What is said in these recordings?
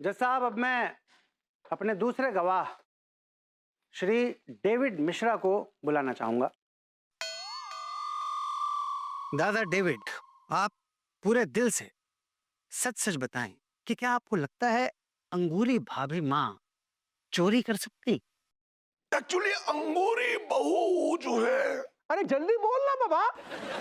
जज साहब, अब मैं अपने दूसरे गवाह श्री डेविड मिश्रा को बुलाना चाहूंगा। दादा डेविड, आप पूरे दिल से सच सच बताएं कि क्या आपको लगता है अंगूरी भाभी माँ चोरी कर सकती? एक्चुअली अंगूरी बहू जो है, अरे जल्दी बोल ना बाबा।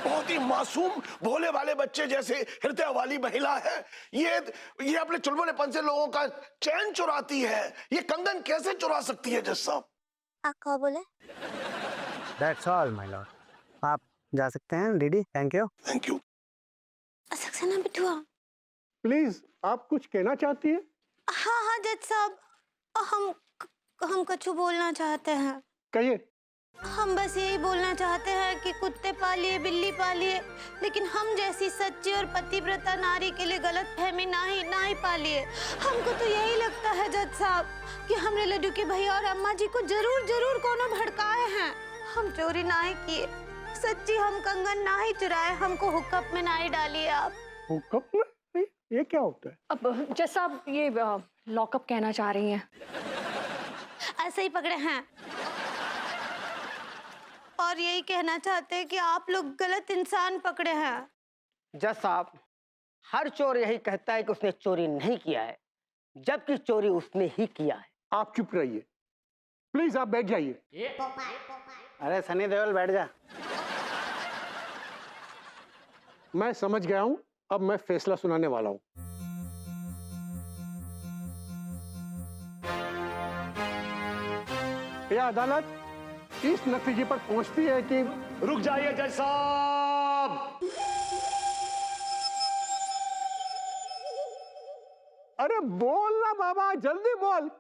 बहुत ही मासूम भोले वाले बच्चे जैसे हृदय वाली महिला है। ये अपने चुलबुलेपन से लोगों का चैन चुराती है। ये कंगन कैसे चुरा सकती है जज साहब? आप क्या बोले? That's all, my lord. आप जा सकते हैं DD. Thank you. Thank you. Saxena Bithua. Please, आप कुछ कहना चाहती है? हाँ हाँ जज साहब, हम कुछ बोलना चाहते हैं। कहिए। हम बस यही बोलना चाहते हैं कि कुत्ते पालिए बिल्ली पालिए, लेकिन हम जैसी सच्ची और पतिव्रता नारी के लिए गलत फहमी ना ही पालिए। हमको तो यही लगता है जज साहब कि हमने लड्डू के भैया और अम्मा जी को जरूर कोनो भड़काए हैं। हम चोरी ना ही किए, सच्ची हम कंगन ना ही चुराए। हमको हुक्कप में ना ही डालिए आप। हुक्कप में? ये क्या होता है? अब जज साहब ये लॉकअप कहना चाह रही हैं। ऐसे ही पकड़े हैं और यही कहना चाहते हैं कि आप लोग गलत इंसान पकड़े हैं। जज साहब, हर चोर यही कहता है कि उसने चोरी नहीं किया है, जबकि चोरी उसने ही किया है। आप चुप रहिए प्लीज, आप बैठ जाइए। अरे सनी देओल, बैठ जा। मैं समझ गया हूं, अब मैं फैसला सुनाने वाला हूं। यह अदालत इस नतीजे पर पहुंचती है कि रुक जाइए जज साहब। अरे बोल ना बाबा, जल्दी बोल।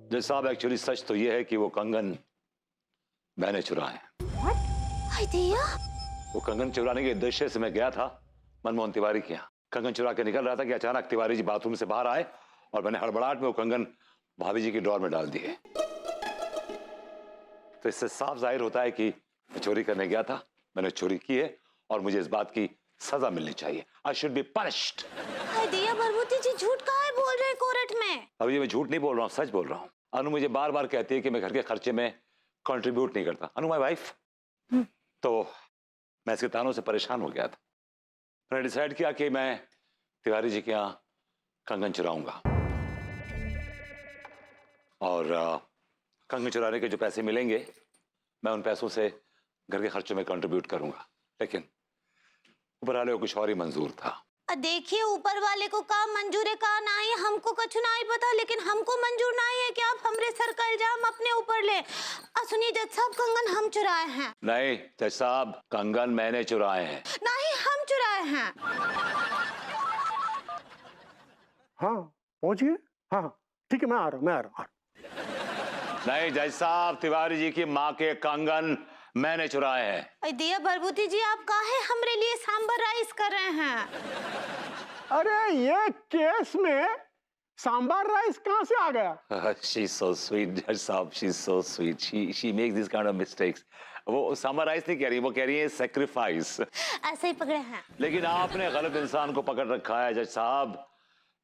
जज साहब, एक्चुअली सच तो यह है कि वो कंगन मैंने चुराए। वो कंगन चुराने के उद्देश्य से मैं गया था मनमोहन तिवारी के यहाँ। कंगन चुरा के निकल रहा था कि अचानक तिवारी जी बाथरूम से बाहर आए और मैंने हड़बड़ाहट में वो कंगन भाभी जी की ड्रॉर में डाल दिए। तो इससे साफ जाहिर होता है कि मैं चोरी करने गया था, मैंने चोरी की है और मुझे इस बात की सजा मिलनी चाहिए। I should be punished. Vibhuti ji झूठ काहे बोल रहे हैं कोर्ट में? अभी मैं झूठ नहीं बोल रहा हूँ, सच बोल रहा हूँ। अनु मुझे बार बार कहती है कि मैं घर के खर्चे में कंट्रीब्यूट नहीं करता। अनु माय वाइफ। तो मैं इसके तानों से परेशान हो गया था। मैंने डिसाइड किया कि मैं तिवारी जी के यहाँ कंगन चुराऊंगा और कंगन चुराने के जो पैसे मिलेंगे मैं उन पैसों से घर के खर्चों में कंट्रीब्यूट करूंगा। लेकिन ऊपर वाले को कुछ और ही मंजूर था। देखिए, ऊपर वाले को काम मंजूर है, कहा ना ही हमको कुछ ना ही पता, लेकिन हमको मंजूर ना ही है कि आप हमरे सर का इल्जाम अपने ऊपर ले। सुनिए जज साहब, कंगन हम चुराए हैं। नहीं जज साहब, कंगन मैंने चुराए हैं। नहीं, हम चुराए हैं। हाँ पहुंचिए। हाँ ठीक है, मैं आ रहा हूँ। नहीं जज साहब, तिवारी जी की माँ के कंगन मैंने चुराए हैं। दिया भरभूति जी, आप काहे हमरे लिए सांबर राइस कर रहे हैं? अरे ये केस में सांबर राइस कहाँ से आ गया? She's so sweet, जज साहब, she's so sweet. She makes these kind of mistakes. वो सांबर राइस नहीं कह रही, वो कह रही है सेक्रीफाइस। ऐसे ही पकड़े हैं। लेकिन आपने गलत इंसान को पकड़ रखा है जज साहब।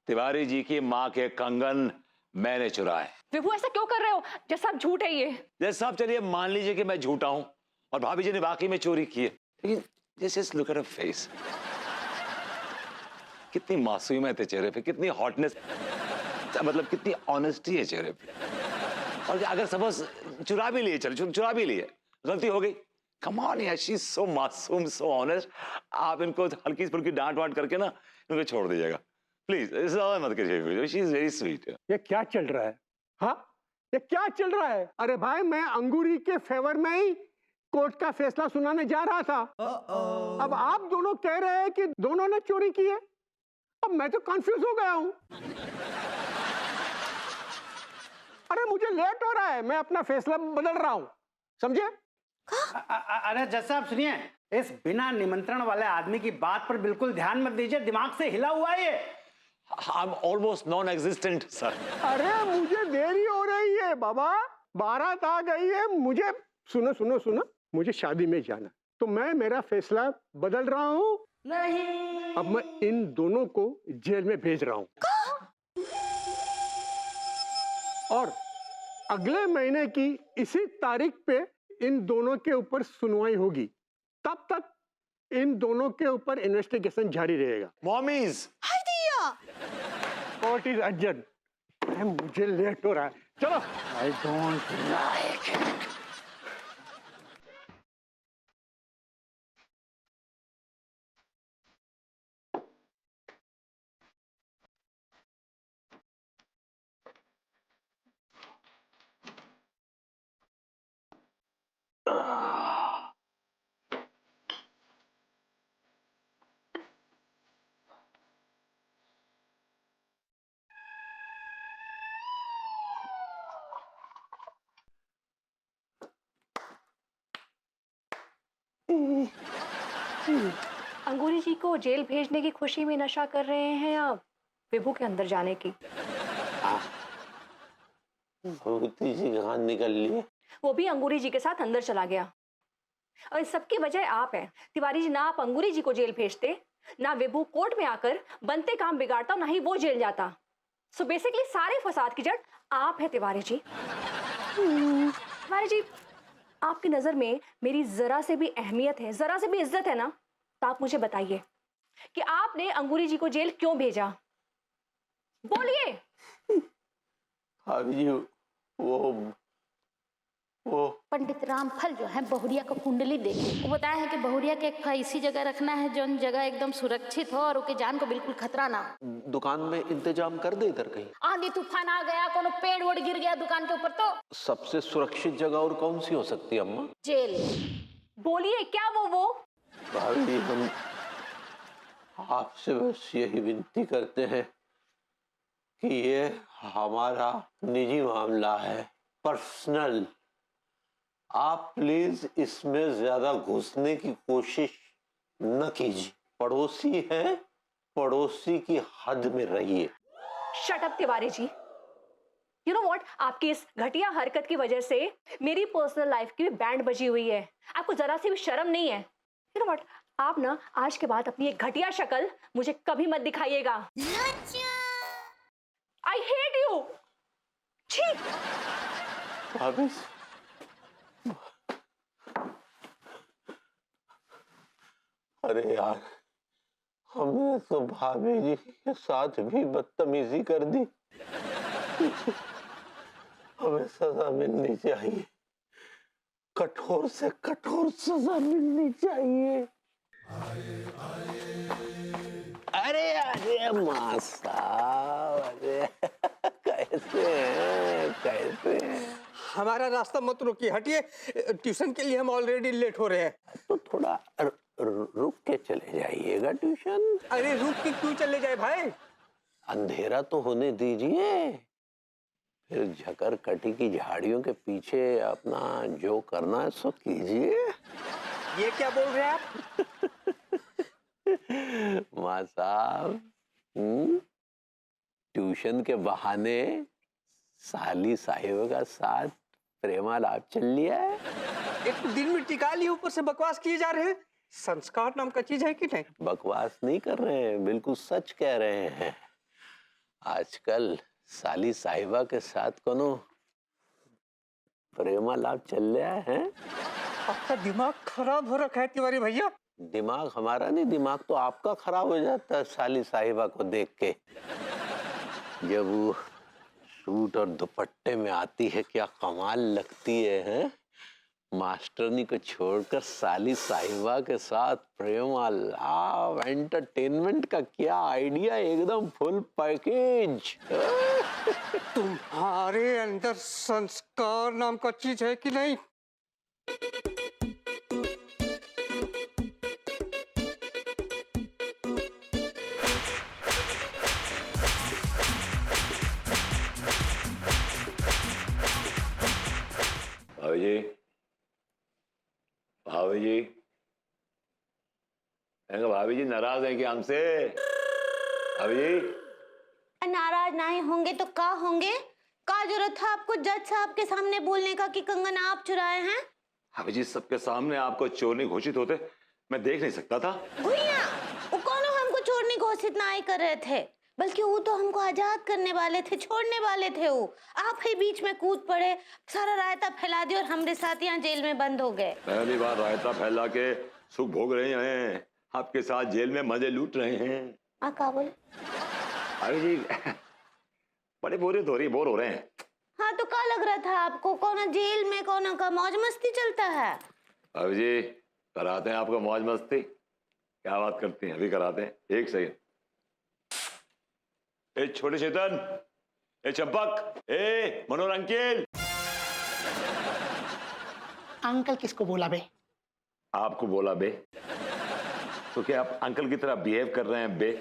तिवारी जी की माँ के कंगन मैंने चुराए। विभू, ऐसा क्यों कर रहे हो? जज साहब झूठ है ये। जज साहब चलिए मान लीजिए कि मैं झूठा हूं और भाभी जी ने वाकई में चोरी की है, लेकिन just look at her face. कितनी मासूमियत है चेहरे पे, कितनी हॉटनेस, मतलब कितनी ऑनेस्टी है चेहरे पे। और अगर सपोज चुरा भी लिए, चलो चुरा भी लिए, गलती हो गई, कम ऑन यार, शी इज सो मासूम, सो ऑनेस्ट। आप इनको हल्की फुल्की डांट वांट करके ना इनको छोड़ दीजिएगा प्लीज, मत करिए। She is very sweet. ये क्या चल रहा है? हाँ, ये क्या चल रहा है? अरे भाई, मैं अंगूरी के फेवर में ही कोर्ट का फैसला सुनाने जा रहा था। अब आप दोनों कह रहे हैं कि दोनों ने चोरी की है। अब मैं तो कंफ्यूज हो गया हूं। अरे मुझे लेट हो रहा है, मैं अपना फैसला बदल रहा हूं, समझे? अरे जज साहब सुनिए, इस बिना निमंत्रण वाले आदमी की बात पर बिल्कुल ध्यान मत दीजिए, दिमाग से हिला हुआ है ये। I'm almost non-existent, sir. अरे मुझे देरी हो रही है बाबा, बारात आ गई है, मुझे सुनो सुनो सुनो, मुझे शादी में जाना, तो मैं मेरा फैसला बदल रहा हूँ। नहीं, अब मैं इन दोनों को जेल में भेज रहा हूँ। और अगले महीने की इसी तारीख पे इन दोनों के ऊपर सुनवाई होगी। तब तक इन दोनों के ऊपर इन्वेस्टिगेशन जारी रहेगा। मॉमीज, हाय दिया। Court is urgent. मुझे लेट हो रहा है, चलो। I don't like it. Angoori ji को जेल भेजने की खुशी में नशा कर रहे हैं या विभू के अंदर जाने की? भगवती जी कहाँ निकल लिए? वो भी अंगूरी जी के साथ अंदर चला गया। और इस सबकी वजह आप हैं तिवारी जी। ना आप अंगूरी जी को जेल भेजते, ना विभू कोर्ट में आकर बनते काम बिगाड़ता, ना ही वो जेल जाता। सो बेसिकली सारे फसाद की जड़ आप हैं तिवारी जी। तिवारी जी, आपकी नजर में मेरी जरा से भी अहमियत है, जरा से भी इज्जत है ना, तो आप मुझे बताइए कि आपने अंगूरी जी को जेल क्यों भेजा? बोलिए। भाभी जी, वो पंडित रामफल जो है बहुरिया को कुंडली देखे, वो बताया है कि बहुरिया के एक ऐसी जगह रखना है जो जगह एकदम सुरक्षित हो और उसके जान को बिल्कुल खतरा ना हो। दुकान में इंतजाम कर दे इधर कहीं। आंधी तूफान आ गया, कोनो पेड़ वोड़ गिर गया दुकान के ऊपर तो सबसे सुरक्षित जगह और कौन सी हो सकती है अम्मा? जेल। बोलिए, क्या वो? भाभी जी, हम आपसे बस यही विनती करते हैं कि ये हमारा निजी मामला है, पर्सनल। आप प्लीज इसमें ज्यादा घुसने की कोशिश न कीजिए। पड़ोसी है, पड़ोसी की हद में रहिए। Shut up Tiwari ji. You know what, आपकी इस घटिया हरकत की वजह से मेरी पर्सनल लाइफ की भी बैंड बजी हुई है। आपको जरा सी भी शर्म नहीं है? यू नो व्हाट, आप ना आज के बाद अपनी एक घटिया शक्ल मुझे कभी मत दिखाइएगा। I hate you. छी। भाभी, अरे यार, हमने तो भाभी जी के साथ भी बदतमीजी कर दी। हमें सजा मिलनी चाहिए, कठोर से कठोर सजा मिलनी चाहिए। अरे अरे माँ साहब, अरे कैसे हैं, कैसे हैं? हमारा रास्ता मत रोकिए, हटिए। ट्यूशन के लिए हम ऑलरेडी लेट हो रहे हैं। तो थोड़ा रुक के चले जाइएगा ट्यूशन। अरे रुक के क्यों चले जाए भाई? अंधेरा तो होने दीजिए, फिर झकर कटी की झाड़ियों के पीछे अपना जो करना है सो कीजिए। ये क्या बोल रहे हैं आप? माँ साहब, ट्यूशन के बहाने साली साहिब का साथ प्रेमालाप चल लिया है। एक दिन में टिका लिए, ऊपर से बकवास किए जा रहे हैं। संस्कार नाम का चीज है कि नहीं? बकवास नहीं कर रहे हैं, बिल्कुल सच कह रहे हैं। आजकल साली साहिबा के साथ कोनो प्रेमालाप चल रहा है। आपका दिमाग खराब हो रखा है तिवारी भैया। दिमाग हमारा नहीं, दिमाग तो आपका खराब हो जाता है साली साहिबा को देख के। जब वो सूट और दुपट्टे में आती है, क्या कमाल लगती है? मास्टरनी को छोड़कर साली साहिबा के साथ प्रेमालाप, एंटरटेनमेंट का क्या आइडिया, एकदम फुल पैकेज। तुम्हारे अंदर संस्कार नाम का चीज है कि नहीं? भाभी जी, भाभी जी, भाभी जी नाराज है क्या हमसे? भाभी जी नाराज नहीं होंगे तो का होंगे? का जरूरत था आपको जज साहब के सामने बोलने का कि कंगन आप चुराए हैं? भाभी जी सबके सामने आपको चोर नहीं घोषित होते मैं देख नहीं सकता था। भैया वो कौन हमको छोड़ने घोषित ना ही कर रहे थे, बल्कि वो तो हमको आजाद करने वाले थे, छोड़ने वाले थे। वो आप ही बीच में कूद पड़े, सारा रायता फैला दिया और हमारे साथ यहाँ जेल में बंद हो गए। पहली बार रायता फैला के सुख भोग रहे हैं, आपके साथ जेल में मजे लूट रहे हैं। क्या बोले? भाभी जी बड़े बोर हो रहे हैं। हाँ तो क्या लग रहा था आपको, कौन जेल में कौन का मौज मस्ती चलता है? भाभी जी कराते हैं आपको मौज मस्ती, क्या बात करती हैं, अभी कराते हैं। एक सेकंड। ए छोटे चेतन, ए चंपक, ए मनोहर अंकिल। अंकल किसको बोला बे? आपको बोला बे, तो क्या आप अंकल की तरह बिहेव कर रहे हैं बे?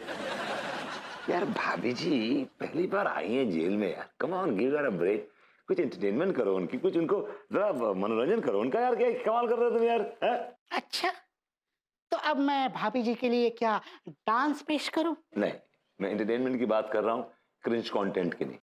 यार भाभी जी पहली बार आई हैं जेल में यार, come on give them a break, कुछ एंटरटेनमेंट करो उनकी, कुछ उनको जरा मनोरंजन करो उनका। यार क्या कमाल कर रहे हो तुम यार, है? अच्छा तो अब मैं भाभी जी के लिए क्या डांस पेश करूं? नहीं, मैं एंटरटेनमेंट की बात कर रहा हूँ, क्रिंज कंटेंट की नहीं।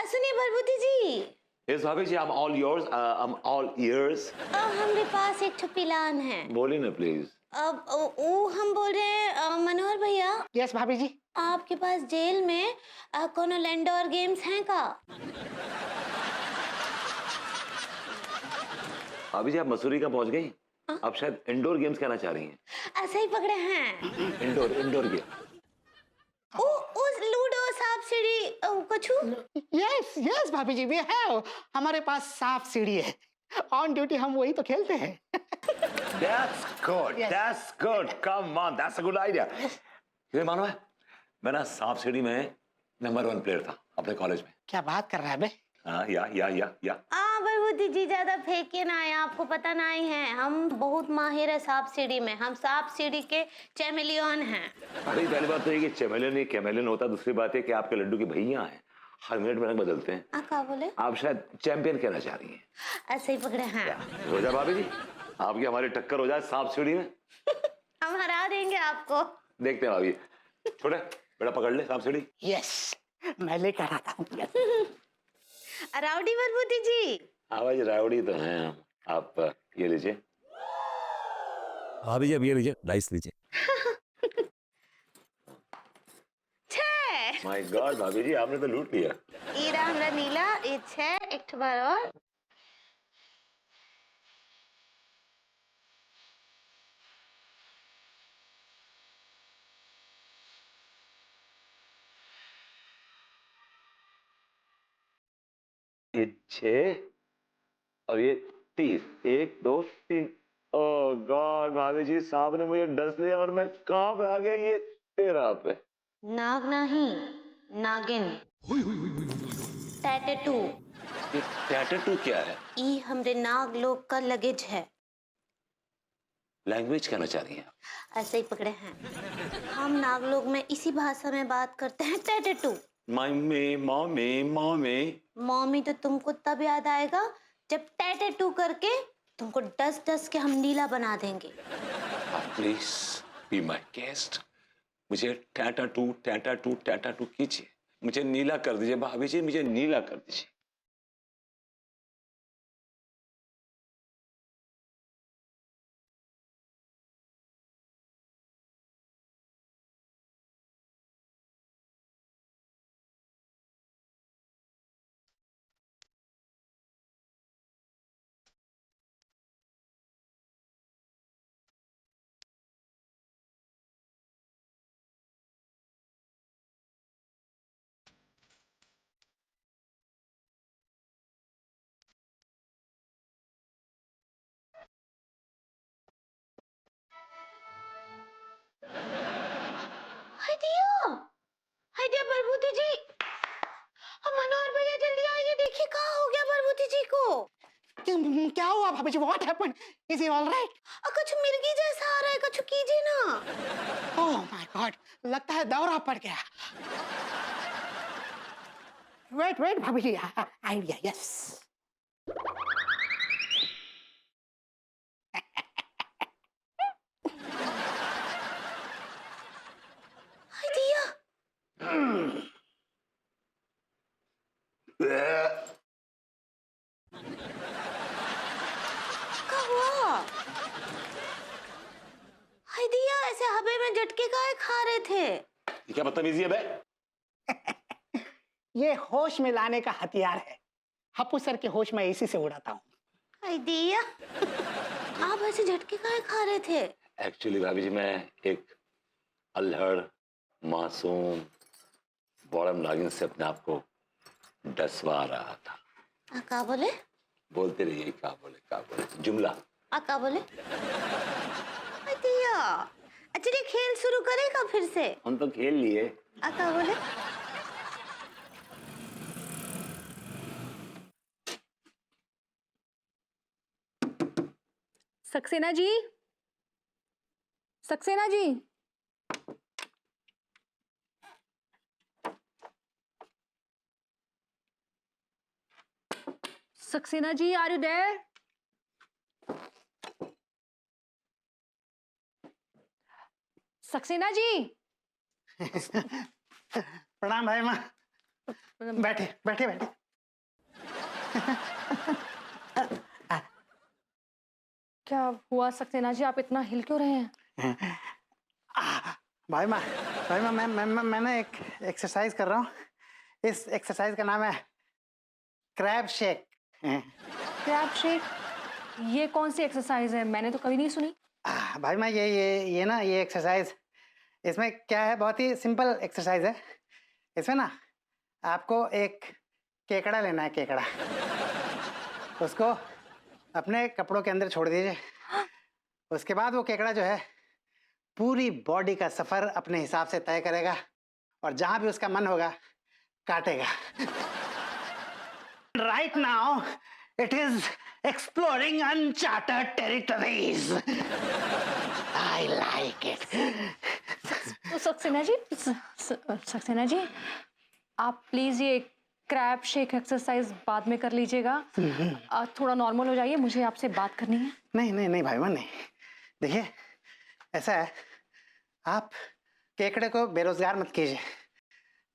सुनिए भरभूति जी। यस भाभी जी, I am all yours, I am all ears. हमारे पास एक प्लान है। बोलिए ना प्लीज। अब वो हम बोल रहे हैं मनोहर भैया। यस भाभी जी। आपके पास जेल में कौन लैंडोर गेम्स हैं का? अभी जी आप मसूरी का पहुंच गई, आप शायद इंडोर गेम्स कहना चाह रही हैं। ऐसा ही पकड़े हैं। Indoor game. उस लूडो सांप सीढ़ी कछु? यस यस भाभी जी, वी हैव, हमारे पास सांप सीढ़ी है, ऑन ड्यूटी हम वही तो खेलते हैं। That's good, that's good, come on, that's a good idea। ये मानो है, मैं ना सांप सीढ़ी में नंबर 1 प्लेयर था अपने कॉलेज में। क्या बात कर रहा है बे? हाँ या। भरभूति जी ज्यादा फेंके ना है, आपको पता नहीं है हम बहुत माहिर है सांप सीढ़ी में, हम सांप सीढ़ी के चैमेलियन हैं। अरे पहली बात तो ये कि चैमेलियन कैमेलियन होता, दूसरी बात है कि आपके लड्डू की भैया हैं, हर मिनट में रंग बदलते हैं। क्या बोले? आप शायद चैंपियन कहना चाह रही हैं। ऐसे ही पकड़े हैं। हो जाए भाभी जी, आपकी हमारी टक्कर हो जाए सांप सीढ़ी में। हम हरा देंगे आपको। देखते हैं भाभी, छोटे बेटा पकड़ ले सांप सीढ़ी। यस मैं लेकर आता हूँ। राउडी भरभूति जी। आवाज रावड़ी तो हैं हम। आप ये लीजिए। भाभी जी अब ये लीजिए, डाइस लीजिए। माय गॉड भाभी जी आपने तो लूट लिया। ईरा हमरा नीला, ये 6 एक बार और। ये 6 और ये 30, 1 2 3। ओह गॉड भाभी जी सांप ने मुझे डस लिया और मैं कहाँ पे आ गया, ये 13 पे। नाग नहीं, नागिन। टैटू। ये टैटू क्या है? ई हमरे नाग लोग का लगेज है। लैंग्वेज कहना चाह रही हैं? ऐसे ही पकड़े हैं। हम नाग लोग में इसी भाषा में बात करते हैं, tattoo. Mummy mummy mummy. Mummy तो तुमको तब याद आएगा जब टैटू करके तुमको डस के हम नीला बना देंगे। प्लीज बी माय गेस्ट, मुझे टैटू कीजिए, मुझे नीला कर दीजिए भाभी जी, मुझे नीला कर दीजिए। हाय दिया भरभूति जी। मनोहर भैया जल्दी आइए, देखिए कहाँ हो गया भरभूति जी को। क्या हुआ भाभी जी? What happened? Is he all right? कुछ मिर्गी जैसा आ रहा है, कुछ कीजिए ना। ओह माय गॉड, लगता है दौरा पड़ गया। वेट भाभी जी, आइडिया। यस क्या हुआ? हाय दिया, ऐसे हवे में झटके काहे खा रहे थे? ये क्या बदतमीजी है बे? ये होश में लाने का हथियार है। हप्पू सर के होश में इसी से उड़ाता हूँ। हाय दिया, आप ऐसे झटके काहे खा रहे थे? एक्चुअली भाभी जी, मैं एक अल्हड़ मासूम बॉडम नागिन से अपने आप को डसवा रहा था। क्या बोले? बोलते रहिए, क्या बोले जुमला। क्या बोले? हाय दिया, चलिए खेल शुरू करेगा फिर से। हम तो खेल लिए। क्या बोले? Saxena ji, Saxena ji, Saxena ji, are you there? Saxena ji. प्रणाम भाई माँ। बैठे बैठे बैठे। क्या हुआ सक्सेना जी, आप इतना हिल क्यों रहे हैं? भाई माँ मैं ना एक एक्सरसाइज कर रहा हूँ। इस एक्सरसाइज का नाम है क्रैब शेक। Crab shake? ये कौन सी एक्सरसाइज है? मैंने तो कभी नहीं सुनी। भाई माँ ये ना ये एक्सरसाइज, इसमें क्या है, बहुत ही सिंपल एक्सरसाइज है। इसमें ना आपको एक केकड़ा लेना है, केकड़ा। उसको अपने कपड़ों के अंदर छोड़ दीजिए। उसके बाद वो केकड़ा जो है पूरी बॉडी का सफर अपने हिसाब से तय करेगा और जहां भी उसका मन होगा काटेगा। Right now it is exploring Uncharted territories. I like it. तो सक्सेना जी, सक्सेना जी, आप प्लीज ये क्रैब शेक एक्सरसाइज बाद में कर लीजिएगा। थोड़ा नॉर्मल हो जाइए, मुझे आपसे बात करनी है। नहीं भाई माँ, नहीं। देखिए ऐसा है, आप केकड़े को बेरोजगार मत कीजिए।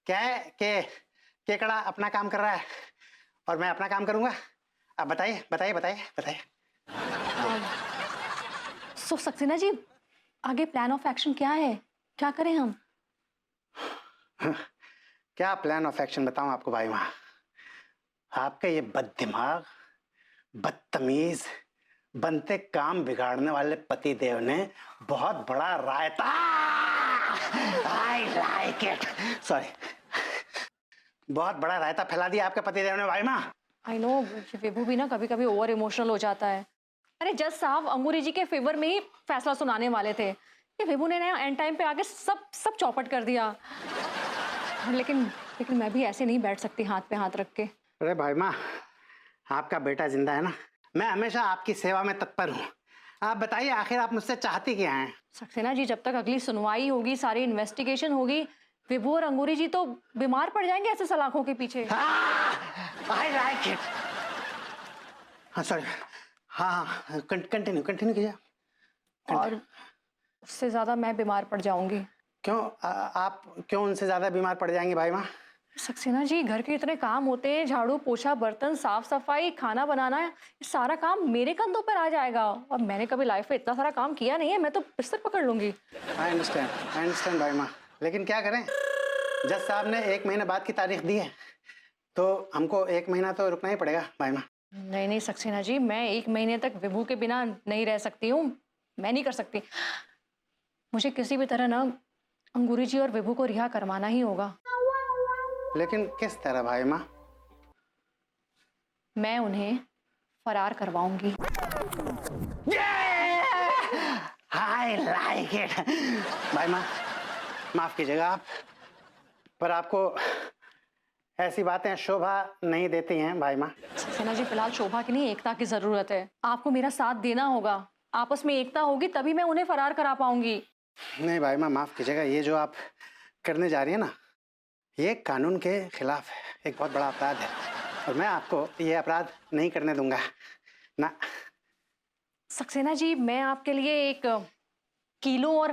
क्या है कि केकड़ा अपना काम कर रहा है और मैं अपना काम करूंगा। अब बताइए बताइए बताइए बताइए। सो सक्सेना जी, आगे प्लान ऑफ एक्शन क्या है? क्या करें हम? क्या प्लान ऑफ एक्शन बताऊं आपको भाई माँ? आपका ये बददिमाग, बदतमीज, बनते काम बिगाड़ने वाले पति देव ने बहुत बड़ा रायता, आई लाइक इट, सॉरी, बहुत बड़ा रायता फैला दिया आपके पति देव ने भाई माँ। आई नो, विभू भी ना कभी कभी ओवर इमोशनल हो जाता है। अरे जज साहब अंगूरी जी के फेवर में ही फैसला सुनाने वाले थे, ये विभू ने ना एंड टाइम पे आके सब चौपट कर दिया। लेकिन मैं भी ऐसे नहीं बैठ सकती हाथ पे हाथ रख के। अरे भाई माँ, आपका बेटा जिंदा है ना, मैं हमेशा आपकी सेवा में तत्पर हूँ। आप बताइए आखिर आप मुझसे चाहती क्या हैं? सक्सेना जी, जब तक अगली सुनवाई होगी, सारी इन्वेस्टिगेशन होगी, विभू और अंगूरी जी तो बीमार पड़ जाएंगे ऐसे सलाखों के पीछे। I like it. हाँ सॉरी, हाँ कंटिन्यू कीजिए। और उससे ज्यादा मैं बीमार पड़ जाऊंगी। क्यों आप क्यों उनसे ज्यादा बीमार पड़ जाएंगी भाई माँ? सक्सेना जी, घर के इतने काम होते हैं, झाड़ू पोछा, बर्तन साफ सफाई, खाना बनाना, ये सारा काम मेरे कंधों पर आ जाएगा और मैंने कभी लाइफ में इतना सारा काम किया नहीं है। मैं तो बिस्तर पकड़ लूंगी। आई अंडरस्टैंड भाई माँ, लेकिन क्या करें, जज साहब ने 1 महीने बाद की तारीख दी है तो हमको 1 महीना तो रुकना ही पड़ेगा भाई माँ। नहीं सक्सेना जी, मैं 1 महीने तक विभू के बिना नहीं रह सकती हूँ। मैं नहीं कर सकती। मुझे किसी भी तरह ना अंगूरी जी और विभू को रिहा करवाना ही होगा। लेकिन किस तरह भाई माँ? मैं उन्हें फरार करवाऊंगी। I like it. भाई माँ माफ कीजिएगा आप, पर आपको ऐसी बातें शोभा नहीं देती हैं भाई माँ। सक्सेना जी, फिलहाल शोभा की नहीं, एकता की जरूरत है। आपको मेरा साथ देना होगा। आपस में एकता होगी तभी मैं उन्हें फरार करा पाऊंगी। नहीं भाई माँ माफ कीजिएगा, ये जो आप करने जा रही है ना, ये कानून के खिलाफ है, एक बहुत बड़ा अपराध है और मैं आपको ये अपराध नहीं करने दूंगा ना। सक्सेना जी, मैं आपके लिए एक कीलों और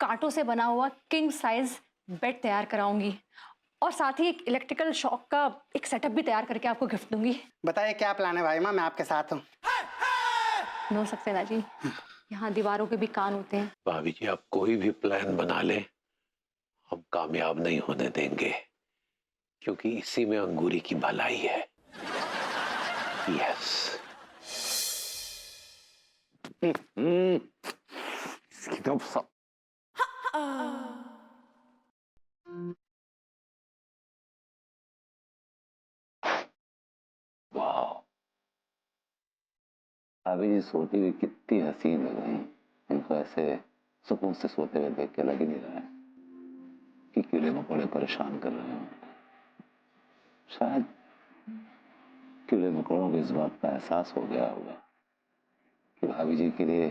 कांटों से बना हुआ किंग साइज बेड तैयार कराऊंगी और साथ ही एक इलेक्ट्रिकल शॉक का एक सेटअप भी तैयार करके आपको गिफ्ट दूंगी। बताइए क्या प्लान है भाई माँ, मैं आपके साथ हूँ। नो सक्सेना जी, यहाँ दीवारों के भी कान होते हैं। भाभी जी आप कोई भी प्लान बना ले, हम कामयाब नहीं होने देंगे, क्योंकि इसी में अंगूरी की भलाई है। यस। इसकी तो सब वाह, अभी जी सोती हुई कितनी हसीन लग रही। इनको ऐसे सुकून से सोते हुए देख के लग ही नहीं रहा है कि कीड़े मकोड़े परेशान कर रहे हैं। शायद कीड़े मकोड़ों को इस बात का एहसास हो गया होगा कि भाभी जी के लिए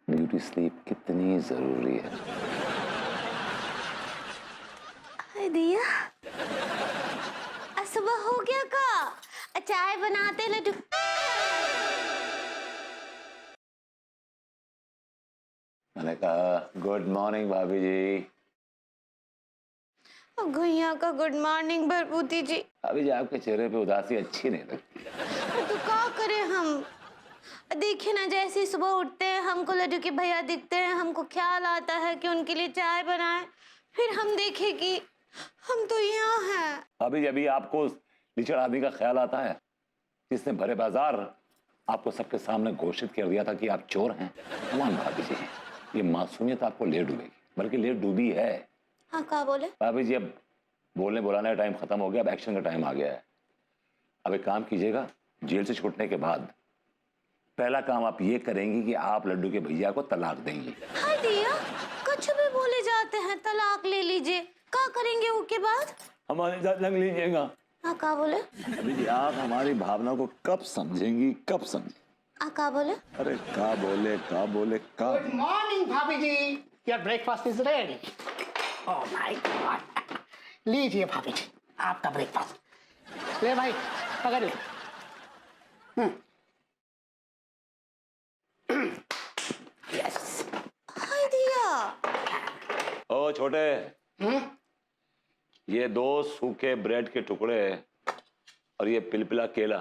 ब्यूटी स्लीप कितनी जरूरी है। हाय दिया, सुबह हो गया का? चाय बनाते लड्डू। मैंने कहा गुड मॉर्निंग भाभी जी। गुइया का गुड मॉर्निंग भरपूती जी। भाभी जी आपके चेहरे पे उदासी अच्छी नहीं लगती। तो क्या करें हम? देखिए ना, जैसे ही सुबह उठते हैं हमको लड्डू के भैया दिखते हैं, हमको ख्याल आता है कि उनके लिए चाय बनाएं, फिर हम देखें कि हम तो यहाँ हैं। भाभी जी अभी आपको निचड़ आदमी का ख्याल आता है जिसने भरे बाजार आपको सबके सामने घोषित कर दिया था कि आप चोर हैं। कमान भाभी जी, ये मासूमियत आपको ले डूबेगी, बल्कि ले डूबी है। हाँ क्या बोले? भाभी जी अब बोलने बुलाने का टाइम खत्म हो गया, अब एक्शन का टाइम आ गया है। अब एक काम कीजिएगा, जेल से छूटने के बाद पहला काम आप ये करेंगी कि आप लड्डू के भैया को तलाक देंगी। हाय दिया, कुछ भी बोले जाते हैं, तलाक ले लीजिए। क्या करेंगे उसके बाद? हमारे साथ लग लीजिएगा। हाँ क्या बोले? अभी जी आप हमारी भावना को कब समझेंगी, कब समझेंगी? क्या बोले? अरे का बोले का बोले का। गुड मॉर्निंग भाभी जी, your breakfast is ready. Oh my God, लीजिए भाभी जी आपका ब्रेकफास्ट। ले भाई पकड़ ले। यस। हाय दिया। ओ छोटे, ये 2 सूखे ब्रेड के टुकड़े और ये पिलपिला केला,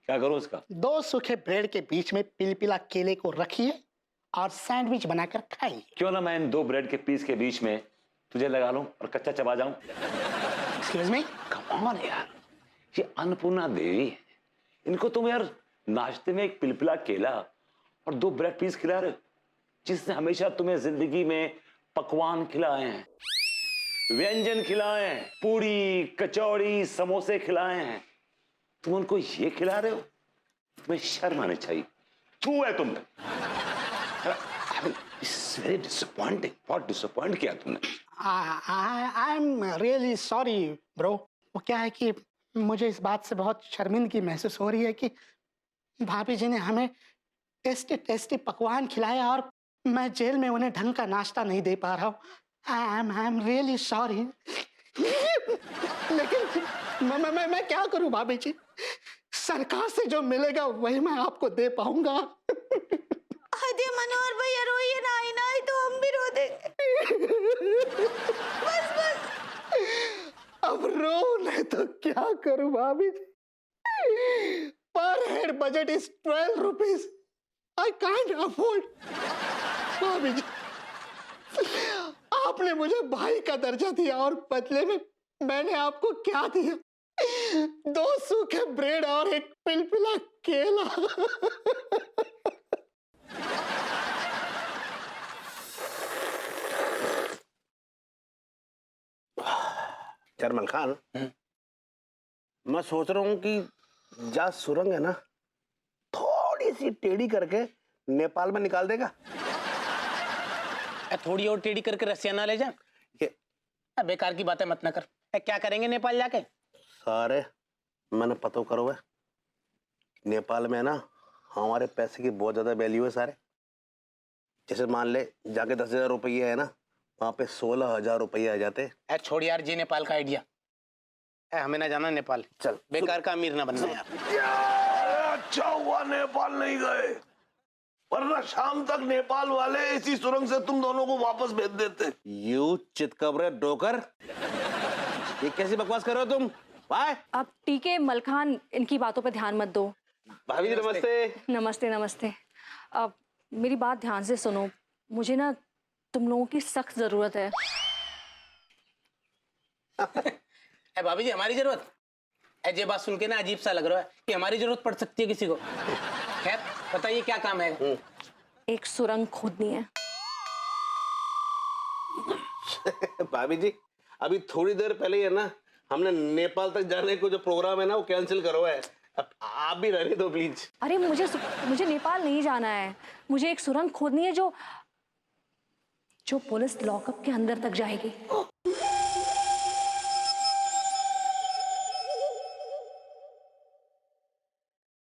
क्या करूं इसका? 2 सूखे ब्रेड के बीच में पिलपिला केले को रखिए और सैंडविच बनाकर खाइए। क्यों ना मैं इन 2 ब्रेड के पीस के बीच में तुझे लगा लूं और कच्चा चबा जाऊं। Excuse me. कम ऑन यार, ये अन्नपूर्णा देवी है, इनको तुम यार नाश्ते में एक पिलपिला केला और 2 ब्रेड पीस खिला रहे हो, जिसने हमेशा तुम्हें जिंदगी में पकवान खिलाए हैं, व्यंजन खिलाए हैं, पूरी कचौड़ी समोसे खिलाए हैं, तुम उनको ये खिला रहे हो? तुम्हें शर्म आनी चाहिए। छू है तुम पे। It's very disappointing. बहुत डिसअपॉइंट किया तुमने। I am really sorry bro. वो क्या है कि मुझे इस बात से बहुत शर्मिंदगी महसूस हो रही है कि भाभी जी ने हमें टेस्टी टेस्टी पकवान खिलाया और मैं जेल में उन्हें ढंग का नाश्ता नहीं दे पा रहा हूँ। I am really sorry. लेकिन मैं क्या करूँ भाभी जी? सरकार से जो मिलेगा वही मैं आपको दे पाऊंगा। अरे मनोहर भैया रोइए ना, ही ना ही तो हम भी रो देंगे। बस बस। अब रो नहीं तो क्या करूं भाभी जी? पर head budget is 12 rupees. I can't afford. भाभी जी आपने मुझे भाई का दर्जा दिया और बदले में मैंने आपको क्या दिया? 2 सूखे ब्रेड और एक पिलपिला केला। जरमल खान, मैं सोच रहा हूँ कि जहाँ सुरंग है ना, थोड़ी सी टेढ़ी करके नेपाल में निकाल देगा। थोड़ी और टेढ़ी करके रसिया ना ले जा। बेकार की बातें मत न कर। क्या करेंगे नेपाल जाके? सारे मैंने पता करो है, नेपाल में ना हमारे पैसे की बहुत ज्यादा वैल्यू है सारे। जैसे मान ले जाके 10,000 रुपये है ना, वहां पे 16,000 रुपये आ जाते। छोड़ यार जी नेपाल का आइडिया। हमें ना जाना नेपाल। चल बेकार का अमीर ना बनना यार। अच्छा हुआ नेपाल नहीं गए, वरना शाम तक नेपाल वाले इसी सुरंग से तुम दोनों को वापस भेज देते। यू चितकबरे डोकर, ये कैसी बकवास कर रहे हो तुम? अब टीके मलखान, इनकी बातों पे ध्यान मत दो। भाभी जी नमस्ते। नमस्ते नमस्ते। अब मेरी बात ध्यान से सुनो, मुझे ना तुम लोगों की सख्त जरूरत है। ए भाभी जी हमारी जरूरत? ये बात सुन के ना अजीब सा लग रहा है कि हमारी जरूरत पड़ सकती है किसी को। खैर बताइए क्या काम है? एक सुरंग खोदनी है। भाभी जी अभी थोड़ी देर पहले ही है ना हमने नेपाल तक जाने को जो प्रोग्राम है ना वो कैंसिल करो है। अब आप भी रहने दो प्लीज। अरे मुझे नेपाल नहीं जाना है, मुझे एक सुरंग खोदनी है जो पुलिस लॉकअप के अंदर तक जाएगी।